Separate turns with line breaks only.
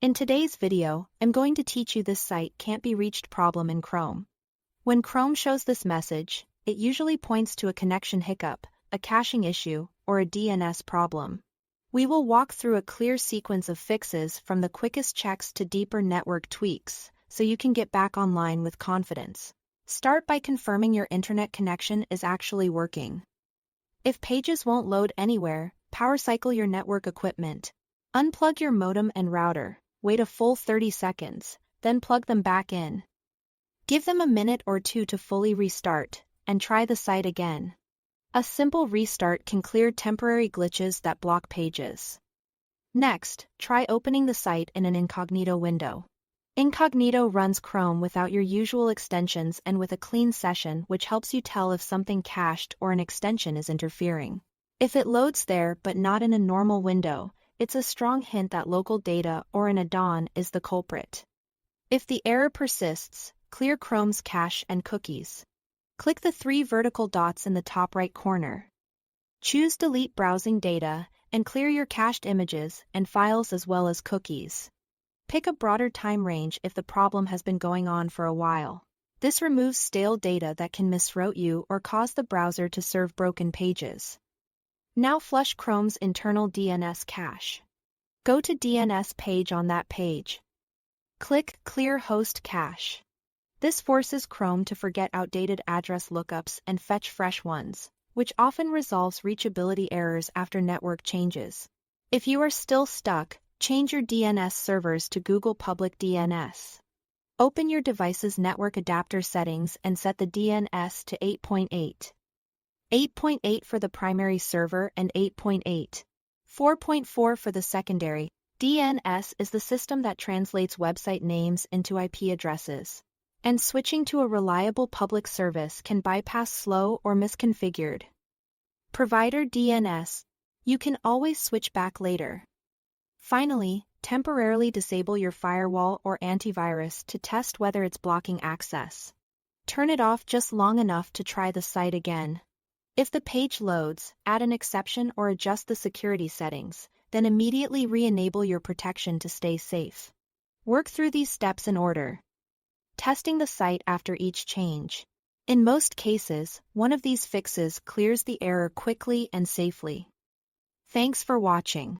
In today's video, I'm going to teach you this site can't be reached problem in Chrome. When Chrome shows this message, it usually points to a connection hiccup, a caching issue, or a DNS problem. We will walk through a clear sequence of fixes from the quickest checks to deeper network tweaks, so you can get back online with confidence. Start by confirming your internet connection is actually working. If pages won't load anywhere, power cycle your network equipment. Unplug your modem and router, wait a full 30 seconds, then plug them back in. Give them a minute or two to fully restart, and try the site again. A simple restart can clear temporary glitches that block pages. Next, try opening the site in an incognito window. Incognito runs Chrome without your usual extensions and with a clean session, which helps you tell if something cached or an extension is interfering. If it loads there but not in a normal window, it's a strong hint that local data or an add-on is the culprit. If the error persists, clear Chrome's cache and cookies. Click the 3 vertical dots in the top right corner. Choose Delete Browsing Data and clear your cached images and files as well as cookies. Pick a broader time range if the problem has been going on for a while. This removes stale data that can misroute you or cause the browser to serve broken pages. Now flush Chrome's internal DNS cache. Go to DNS page on that page. Click Clear Host Cache. This forces Chrome to forget outdated address lookups and fetch fresh ones, which often resolves reachability errors after network changes. If you are still stuck, change your DNS servers to Google Public DNS. Open your device's network adapter settings and set the DNS to 8.8. 8.8 for the primary server and 8.8. 4.4 for the secondary. DNS is the system that translates website names into IP addresses. And switching to a reliable public service can bypass slow or misconfigured provider DNS. You can always switch back later. Finally, temporarily disable your firewall or antivirus to test whether it's blocking access. Turn it off just long enough to try the site again. If the page loads, add an exception or adjust the security settings, then immediately re-enable your protection to stay safe. Work through these steps in order. Testing the site after each change. In most cases, one of these fixes clears the error quickly and safely. Thanks for watching.